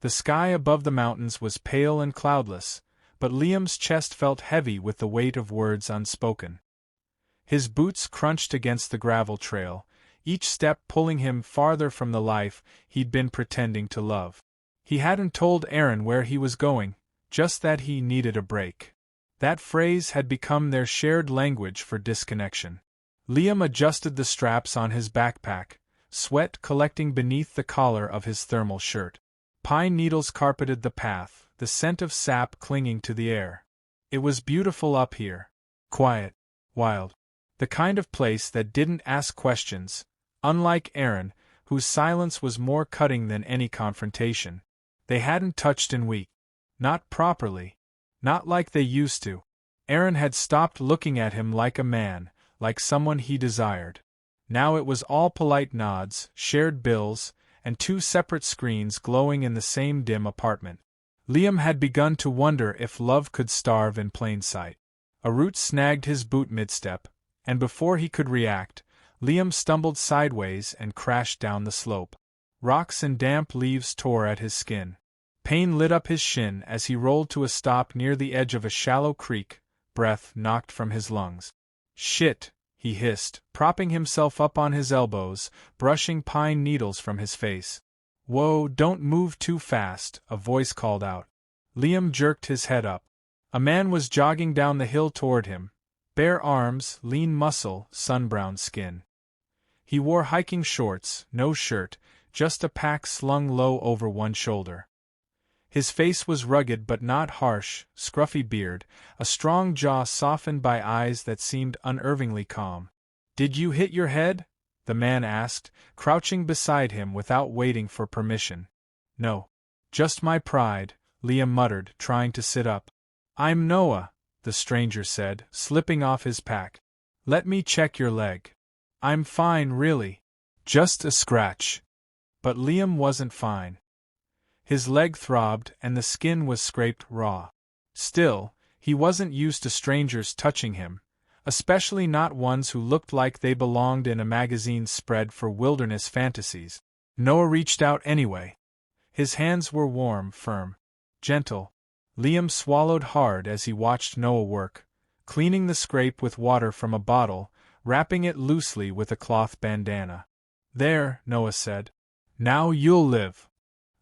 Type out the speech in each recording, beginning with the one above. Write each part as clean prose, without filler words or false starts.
The sky above the mountains was pale and cloudless, but Liam's chest felt heavy with the weight of words unspoken. His boots crunched against the gravel trail, each step pulling him farther from the life he'd been pretending to love. He hadn't told Erin where he was going, just that he needed a break. That phrase had become their shared language for disconnection. Liam adjusted the straps on his backpack, sweat collecting beneath the collar of his thermal shirt. Pine needles carpeted the path, the scent of sap clinging to the air. It was beautiful up here. Quiet. Wild. The kind of place that didn't ask questions, unlike Erin, whose silence was more cutting than any confrontation. They hadn't touched in weeks. Not properly. Not like they used to. Erin had stopped looking at him like a man, like someone he desired. Now it was all polite nods, shared bills, and two separate screens glowing in the same dim apartment. Liam had begun to wonder if love could starve in plain sight. A root snagged his boot mid-step, and before he could react, Liam stumbled sideways and crashed down the slope. Rocks and damp leaves tore at his skin. Pain lit up his shin as he rolled to a stop near the edge of a shallow creek, breath knocked from his lungs. "Shit," he hissed, propping himself up on his elbows, brushing pine needles from his face. "Whoa, don't move too fast," a voice called out. Liam jerked his head up. A man was jogging down the hill toward him, bare arms, lean muscle, sun-browned skin. He wore hiking shorts, no shirt, just a pack slung low over one shoulder. His face was rugged but not harsh, scruffy beard, a strong jaw softened by eyes that seemed unervingly calm. "Did you hit your head?" the man asked, crouching beside him without waiting for permission. "No. Just my pride," Liam muttered, trying to sit up. "I'm Noah," the stranger said, slipping off his pack. "Let me check your leg." "I'm fine, really. Just a scratch." But Liam wasn't fine. His leg throbbed and the skin was scraped raw. Still, he wasn't used to strangers touching him, especially not ones who looked like they belonged in a magazine spread for wilderness fantasies. Noah reached out anyway. His hands were warm, firm, gentle. Liam swallowed hard as he watched Noah work, cleaning the scrape with water from a bottle, wrapping it loosely with a cloth bandana. "There," Noah said. "Now you'll live."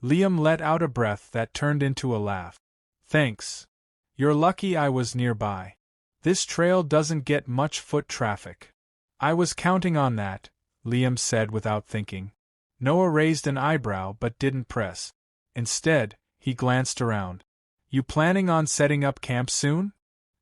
Liam let out a breath that turned into a laugh. "Thanks. You're lucky I was nearby. This trail doesn't get much foot traffic." "I was counting on that," Liam said without thinking. Noah raised an eyebrow but didn't press. Instead, he glanced around. "You planning on setting up camp soon?"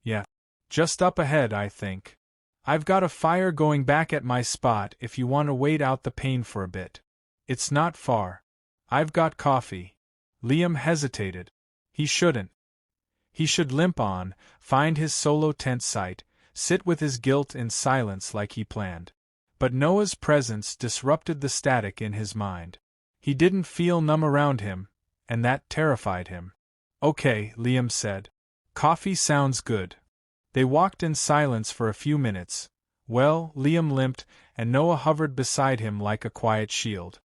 "Yeah. Just up ahead, I think. I've got a fire going back at my spot if you want to wait out the pain for a bit. It's not far. I've got coffee." Liam hesitated. He shouldn't. He should limp on, find his solo tent site, sit with his guilt in silence like he planned. But Noah's presence disrupted the static in his mind. He didn't feel numb around him, and that terrified him. "Okay," Liam said. "Coffee sounds good." They walked in silence for a few minutes. Well, Liam limped, and Noah hovered beside him like a quiet shield.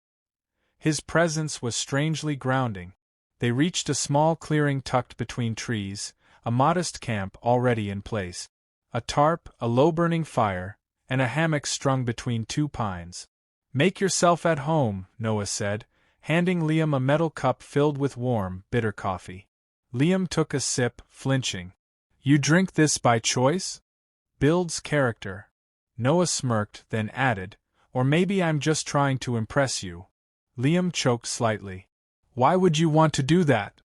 His presence was strangely grounding. They reached a small clearing tucked between trees, a modest camp already in place. A tarp, a low-burning fire, and a hammock strung between two pines. "Make yourself at home," Noah said, handing Liam a metal cup filled with warm, bitter coffee. Liam took a sip, flinching. "You drink this by choice?" "Builds character." Noah smirked, then added, "Or maybe I'm just trying to impress you." Liam choked slightly. "Why would you want to do that?"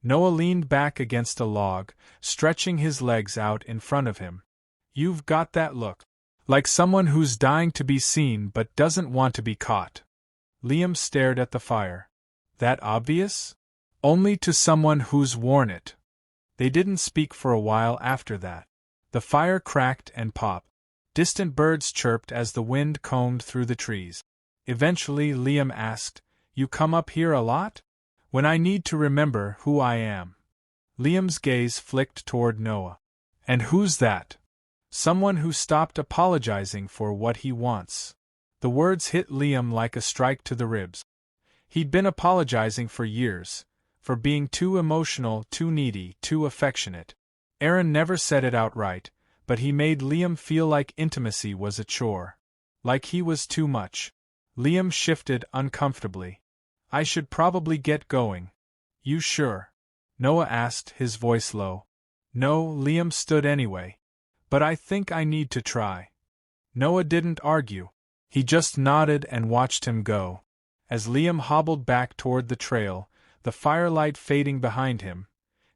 Noah leaned back against a log, stretching his legs out in front of him. "You've got that look. Like someone who's dying to be seen but doesn't want to be caught." Liam stared at the fire. "That obvious?" "Only to someone who's worn it." They didn't speak for a while after that. The fire cracked and popped. Distant birds chirped as the wind combed through the trees. Eventually Liam asked, "You come up here a lot?" "When I need to remember who I am." Liam's gaze flicked toward Noah. "And who's that?" "Someone who stopped apologizing for what he wants." The words hit Liam like a strike to the ribs. He'd been apologizing for years, for being too emotional, too needy, too affectionate. Aaron never said it outright, but he made Liam feel like intimacy was a chore. Like he was too much. Liam shifted uncomfortably. I should probably get going. You sure? Noah asked, his voice low. No, Liam stood anyway. But I think I need to try. Noah didn't argue. He just nodded and watched him go. As Liam hobbled back toward the trail, the firelight fading behind him,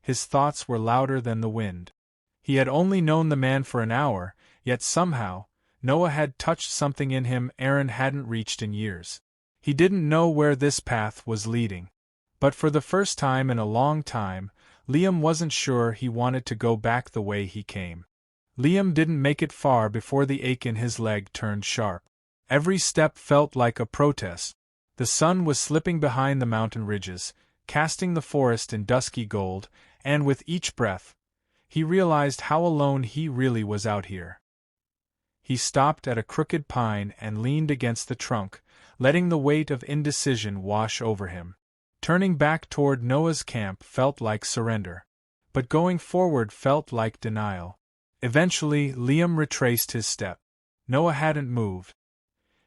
his thoughts were louder than the wind. He had only known the man for an hour, yet somehow, Noah had touched something in him Aaron hadn't reached in years. He didn't know where this path was leading. But for the first time in a long time, Liam wasn't sure he wanted to go back the way he came. Liam didn't make it far before the ache in his leg turned sharp. Every step felt like a protest. The sun was slipping behind the mountain ridges, casting the forest in dusky gold, and with each breath, he realized how alone he really was out here. He stopped at a crooked pine and leaned against the trunk, letting the weight of indecision wash over him. Turning back toward Noah's camp felt like surrender. But going forward felt like denial. Eventually, Liam retraced his step. Noah hadn't moved.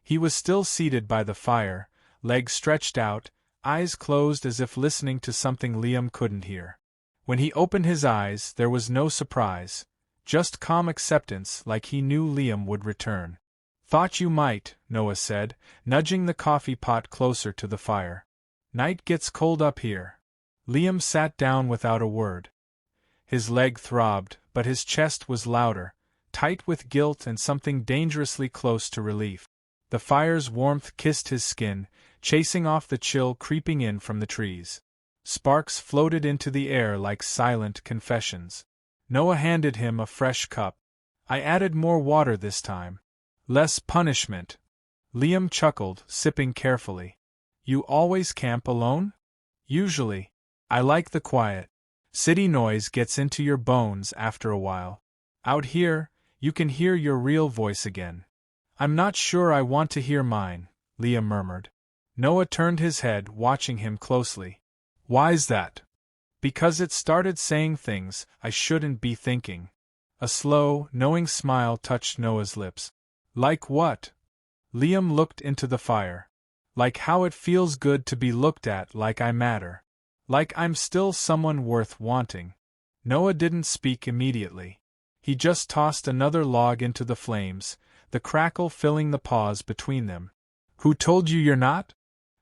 He was still seated by the fire, legs stretched out, eyes closed as if listening to something Liam couldn't hear. When he opened his eyes, there was no surprise, just calm acceptance, like he knew Liam would return. Thought you might, Noah said, nudging the coffee pot closer to the fire. Night gets cold up here. Liam sat down without a word. His leg throbbed, but his chest was louder, tight with guilt and something dangerously close to relief. The fire's warmth kissed his skin, chasing off the chill creeping in from the trees. Sparks floated into the air like silent confessions. Noah handed him a fresh cup. I added more water this time. Less punishment. Liam chuckled, sipping carefully. You always camp alone? Usually. I like the quiet. City noise gets into your bones after a while. Out here, you can hear your real voice again. I'm not sure I want to hear mine, Liam murmured. Noah turned his head, watching him closely. Why's that? Because it started saying things I shouldn't be thinking. A slow, knowing smile touched Noah's lips. Like what? Liam looked into the fire. Like how it feels good to be looked at like I matter. Like I'm still someone worth wanting. Noah didn't speak immediately. He just tossed another log into the flames, the crackle filling the pause between them. Who told you you're not?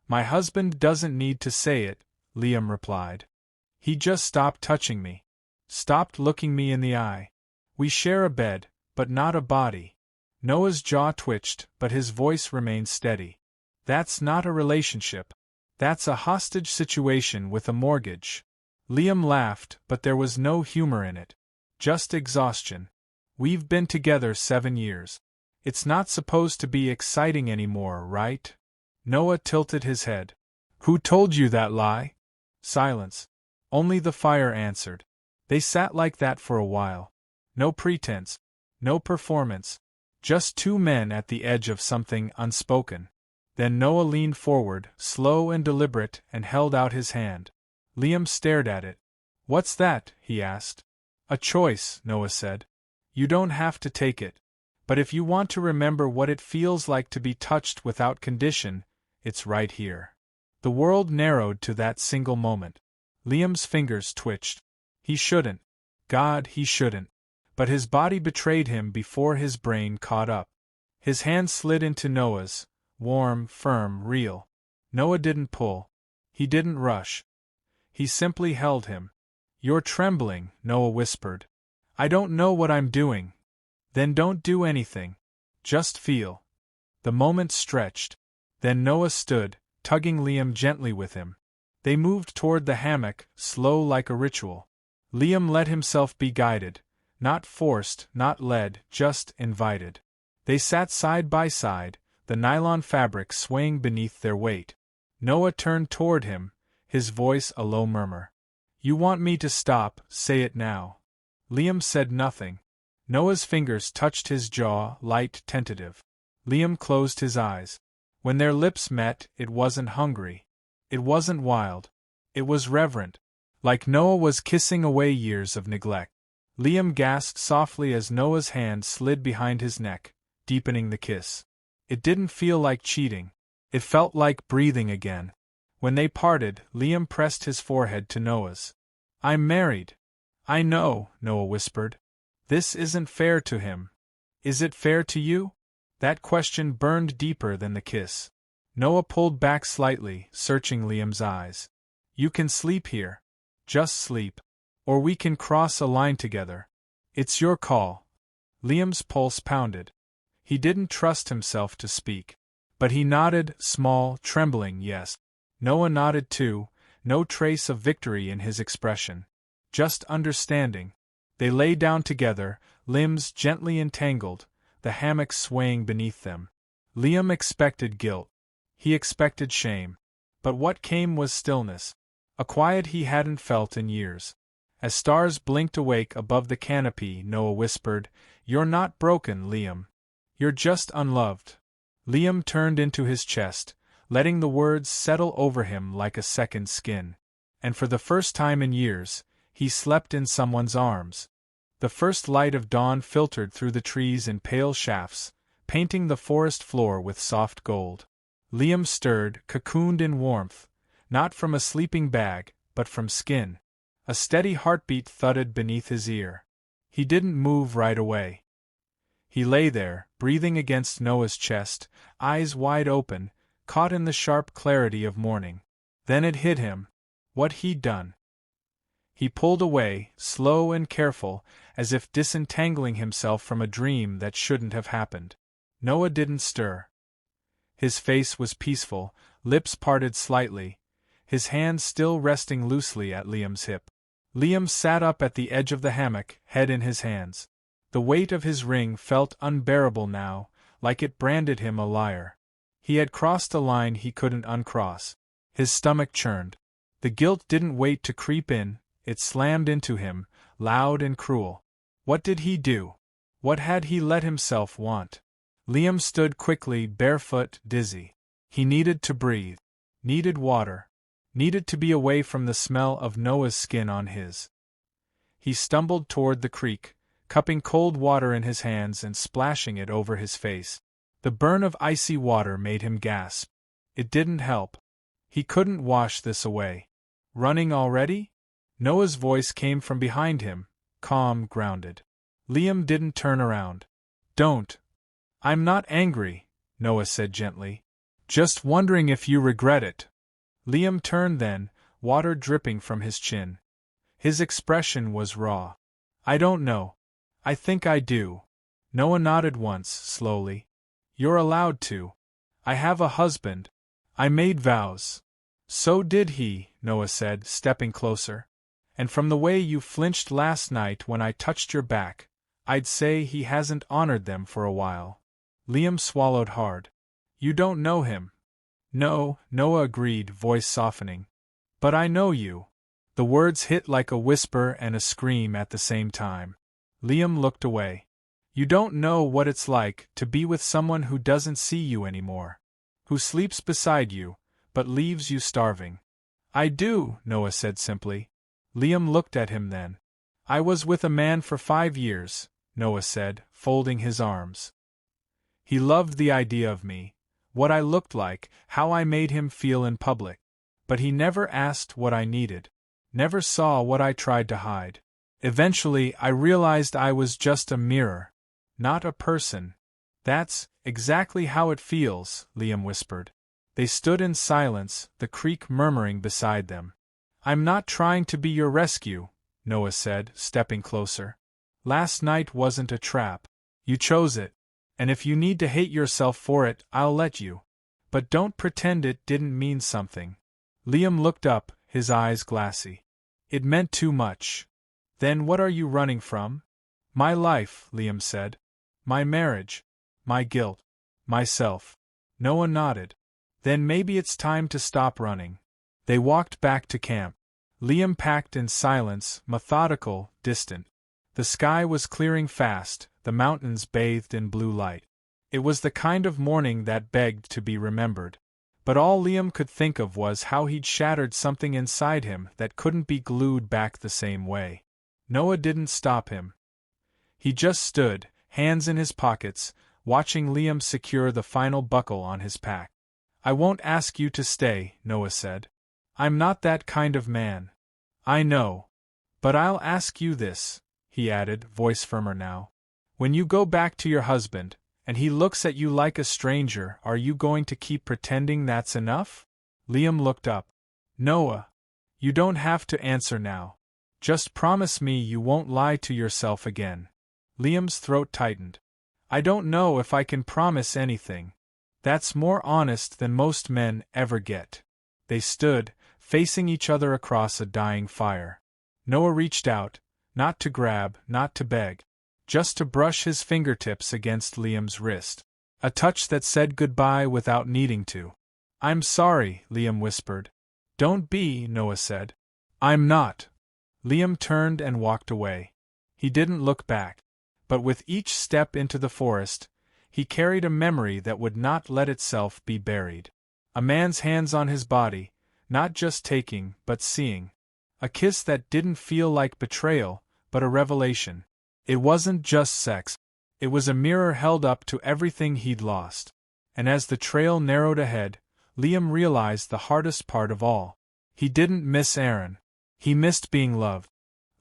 My husband doesn't need to say it, Liam replied. He just stopped touching me. Stopped looking me in the eye. We share a bed, but not a body. Noah's jaw twitched, but his voice remained steady. That's not a relationship. That's a hostage situation with a mortgage. Liam laughed, but there was no humor in it. Just exhaustion. We've been together 7 years. It's not supposed to be exciting anymore, right? Noah tilted his head. Who told you that lie? Silence. Only the fire answered. They sat like that for a while. No pretense. No performance. Just two men at the edge of something unspoken. Then Noah leaned forward, slow and deliberate, and held out his hand. Liam stared at it. What's that? He asked. A choice, Noah said. You don't have to take it. But if you want to remember what it feels like to be touched without condition, it's right here. The world narrowed to that single moment. Liam's fingers twitched. He shouldn't. God, he shouldn't. But his body betrayed him before his brain caught up. His hand slid into Noah's, warm, firm, real. Noah didn't pull. He didn't rush. He simply held him. You're trembling, Noah whispered. I don't know what I'm doing. Then don't do anything. Just feel. The moment stretched. Then Noah stood, tugging Liam gently with him. They moved toward the hammock, slow like a ritual. Liam let himself be guided, not forced, not led, just invited. They sat side by side, the nylon fabric swaying beneath their weight. Noah turned toward him, his voice a low murmur. You want me to stop, say it now. Liam said nothing. Noah's fingers touched his jaw, light, tentative. Liam closed his eyes. When their lips met, it wasn't hungry. It wasn't wild. It was reverent. Like Noah was kissing away years of neglect. Liam gasped softly as Noah's hand slid behind his neck, deepening the kiss. It didn't feel like cheating. It felt like breathing again. When they parted, Liam pressed his forehead to Noah's. "I'm married." "I know," Noah whispered. "This isn't fair to him." "Is it fair to you?" That question burned deeper than the kiss. Noah pulled back slightly, searching Liam's eyes. "You can sleep here. Just sleep. Or we can cross a line together. It's your call." Liam's pulse pounded. He didn't trust himself to speak. But he nodded, small, trembling yes. Noah nodded too, no trace of victory in his expression. Just understanding. They lay down together, limbs gently entangled, the hammock swaying beneath them. Liam expected guilt. He expected shame. But what came was stillness. A quiet he hadn't felt in years. As stars blinked awake above the canopy, Noah whispered, "You're not broken, Liam. You're just unloved." Liam turned into his chest, letting the words settle over him like a second skin. And for the first time in years, he slept in someone's arms. The first light of dawn filtered through the trees in pale shafts, painting the forest floor with soft gold. Liam stirred, cocooned in warmth, not from a sleeping bag, but from skin. A steady heartbeat thudded beneath his ear. He didn't move right away. He lay there, breathing against Noah's chest, eyes wide open, caught in the sharp clarity of morning. Then it hit him. What he'd done. He pulled away, slow and careful, as if disentangling himself from a dream that shouldn't have happened. Noah didn't stir. His face was peaceful, lips parted slightly, his hand still resting loosely at Liam's hip. Liam sat up at the edge of the hammock, head in his hands. The weight of his ring felt unbearable now, like it branded him a liar. He had crossed a line he couldn't uncross. His stomach churned. The guilt didn't wait to creep in, it slammed into him, loud and cruel. What did he do? What had he let himself want? Liam stood quickly, barefoot, dizzy. He needed to breathe. Needed water. Needed to be away from the smell of Noah's skin on his. He stumbled toward the creek, cupping cold water in his hands and splashing it over his face. The burn of icy water made him gasp. It didn't help. He couldn't wash this away. Running already? Noah's voice came from behind him, calm, grounded. Liam didn't turn around. "Don't." "I'm not angry," Noah said gently. "Just wondering if you regret it." Liam turned then, water dripping from his chin. His expression was raw. "I don't know. I think I do." Noah nodded once, slowly. "You're allowed to. I have a husband. I made vows." "So did he," Noah said, stepping closer. "And from the way you flinched last night when I touched your back, I'd say he hasn't honored them for a while." Liam swallowed hard. "You don't know him." "No," Noah agreed, voice softening. "But I know you." The words hit like a whisper and a scream at the same time. Liam looked away. "You don't know what it's like to be with someone who doesn't see you anymore. Who sleeps beside you, but leaves you starving." "I do," Noah said simply. Liam looked at him then. "I was with a man for 5 years," Noah said, folding his arms. "He loved the idea of me, what I looked like, how I made him feel in public. But he never asked what I needed. Never saw what I tried to hide. Eventually, I realized I was just a mirror. Not a person." "That's exactly how it feels," Liam whispered. They stood in silence, the creek murmuring beside them. "I'm not trying to be your rescue," Noah said, stepping closer. "Last night wasn't a trap. You chose it. And if you need to hate yourself for it, I'll let you. But don't pretend it didn't mean something." Liam looked up, his eyes glassy. "It meant too much." "Then what are you running from?" "My life," Liam said. "My marriage. My guilt. Myself." Noah nodded. "Then maybe it's time to stop running." They walked back to camp. Liam packed in silence, methodical, distant. The sky was clearing fast, the mountains bathed in blue light. It was the kind of morning that begged to be remembered. But all Liam could think of was how he'd shattered something inside him that couldn't be glued back the same way. Noah didn't stop him. He just stood, hands in his pockets, watching Liam secure the final buckle on his pack. "I won't ask you to stay," Noah said. "I'm not that kind of man." "I know. But I'll ask you this," he added, voice firmer now. "When you go back to your husband, and he looks at you like a stranger, are you going to keep pretending that's enough?" Liam looked up. "Noah, you don't have to answer now. Just promise me you won't lie to yourself again." Liam's throat tightened. "I don't know if I can promise anything. That's more honest than most men ever get." They stood, facing each other across a dying fire. Noah reached out, not to grab, not to beg, just to brush his fingertips against Liam's wrist. A touch that said goodbye without needing to. "I'm sorry," Liam whispered. "Don't be," Noah said. "I'm not." Liam turned and walked away. He didn't look back. But with each step into the forest, he carried a memory that would not let itself be buried. A man's hands on his body, not just taking, but seeing. A kiss that didn't feel like betrayal, but a revelation. It wasn't just sex. It was a mirror held up to everything he'd lost. And as the trail narrowed ahead, Liam realized the hardest part of all. He didn't miss Aaron. He missed being loved.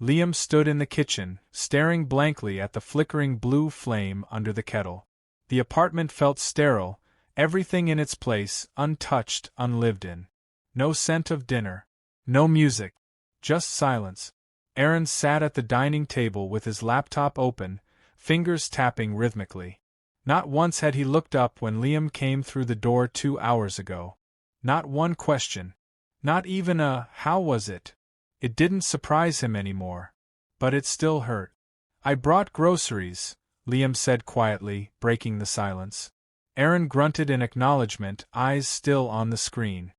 Liam stood in the kitchen, staring blankly at the flickering blue flame under the kettle. The apartment felt sterile, everything in its place, untouched, unlived in. No scent of dinner. No music. Just silence. Aaron sat at the dining table with his laptop open, fingers tapping rhythmically. Not once had he looked up when Liam came through the door 2 hours ago. Not one question. Not even a, "How was it?" It didn't surprise him anymore. But it still hurt. "I brought groceries," Liam said quietly, breaking the silence. Aaron grunted in acknowledgement, eyes still on the screen.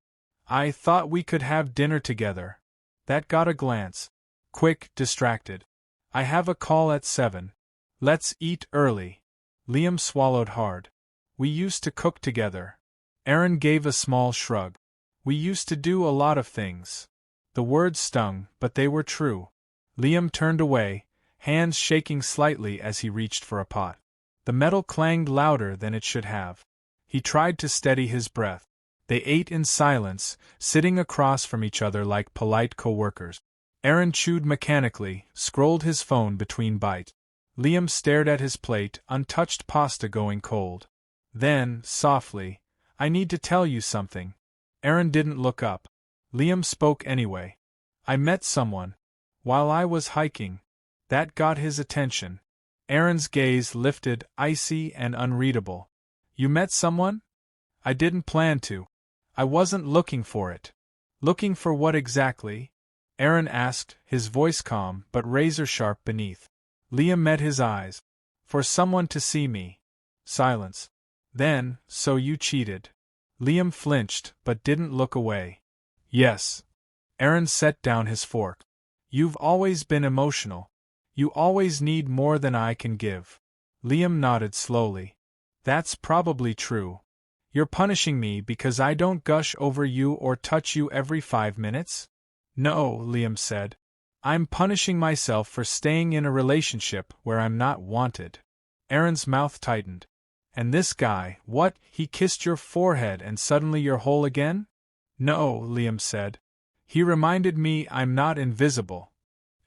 "I thought we could have dinner together." That got a glance. Quick, distracted. "I have a call at 7. Let's eat early." Liam swallowed hard. "We used to cook together." Aaron gave a small shrug. "We used to do a lot of things." The words stung, but they were true. Liam turned away, hands shaking slightly as he reached for a pot. The metal clanged louder than it should have. He tried to steady his breath. They ate in silence, sitting across from each other like polite co-workers. Aaron chewed mechanically, scrolled his phone between bites. Liam stared at his plate, untouched pasta going cold. Then, softly, "I need to tell you something." Aaron didn't look up. Liam spoke anyway. "I met someone. While I was hiking." That got his attention. Aaron's gaze lifted, icy and unreadable. "You met someone?" "I didn't plan to. I wasn't looking for it." "Looking for what exactly?" Aaron asked, his voice calm but razor-sharp beneath. Liam met his eyes. "For someone to see me." Silence. Then, "So you cheated." Liam flinched, but didn't look away. "Yes." Aaron set down his fork. "You've always been emotional. You always need more than I can give." Liam nodded slowly. "That's probably true. You're punishing me because I don't gush over you or touch you every 5 minutes?" "No," Liam said. "I'm punishing myself for staying in a relationship where I'm not wanted." Aaron's mouth tightened. "And this guy, what, he kissed your forehead and suddenly you're whole again?" "No," Liam said. "He reminded me I'm not invisible."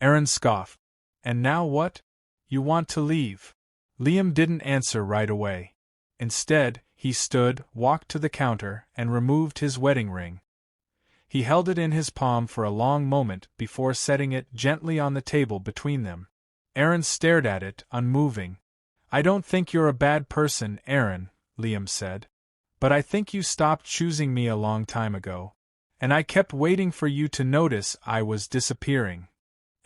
Aaron scoffed. "And now what? You want to leave?" Liam didn't answer right away. Instead, he stood, walked to the counter, and removed his wedding ring. He held it in his palm for a long moment before setting it gently on the table between them. Aaron stared at it, unmoving. "I don't think you're a bad person, Aaron," Liam said. "But I think you stopped choosing me a long time ago. And I kept waiting for you to notice I was disappearing."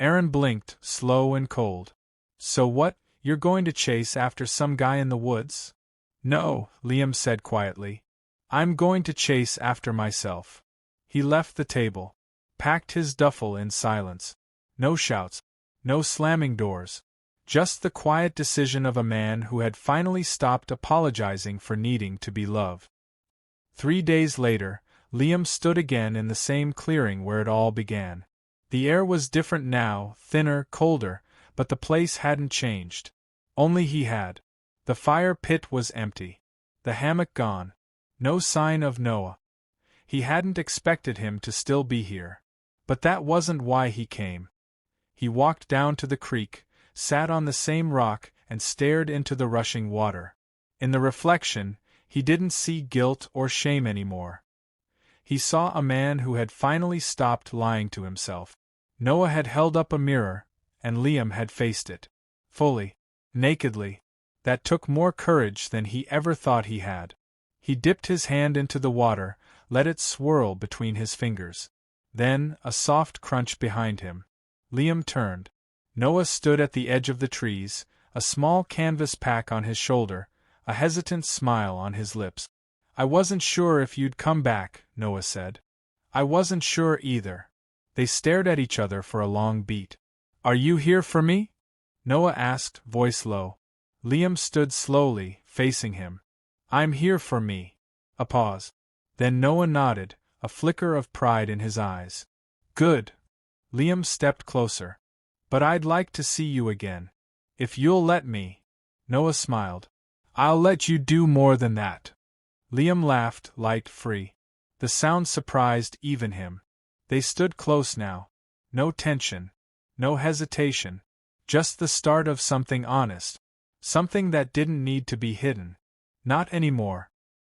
Aaron blinked, slow and cold. "So what, you're going to chase after some guy in the woods?" "No," Liam said quietly. "I'm going to chase after myself." He left the table. Packed his duffel in silence. No shouts. No slamming doors. Just the quiet decision of a man who had finally stopped apologizing for needing to be loved. 3 days later, Liam stood again in the same clearing where it all began. The air was different now, thinner, colder, but the place hadn't changed. Only he had. The fire pit was empty. The hammock gone. No sign of Noah. He hadn't expected him to still be here. But that wasn't why he came. He walked down to the creek, sat on the same rock, and stared into the rushing water. In the reflection, he didn't see guilt or shame anymore. He saw a man who had finally stopped lying to himself. Noah had held up a mirror, and Liam had faced it. Fully. Nakedly. That took more courage than he ever thought he had. He dipped his hand into the water, let it swirl between his fingers. Then, a soft crunch behind him. Liam turned. Noah stood at the edge of the trees, a small canvas pack on his shoulder, a hesitant smile on his lips. "I wasn't sure if you'd come back," Noah said. "I wasn't sure either." They stared at each other for a long beat. "Are you here for me?" Noah asked, voice low. Liam stood slowly, facing him. "I'm here for me." A pause. Then Noah nodded, a flicker of pride in his eyes. "Good." Liam stepped closer. "But I'd like to see you again. If you'll let me." Noah smiled. "I'll let you do more than that." Liam laughed, light, free. The sound surprised even him. They stood close now. No tension. No hesitation. Just the start of something honest. Something that didn't need to be hidden. Not anymore.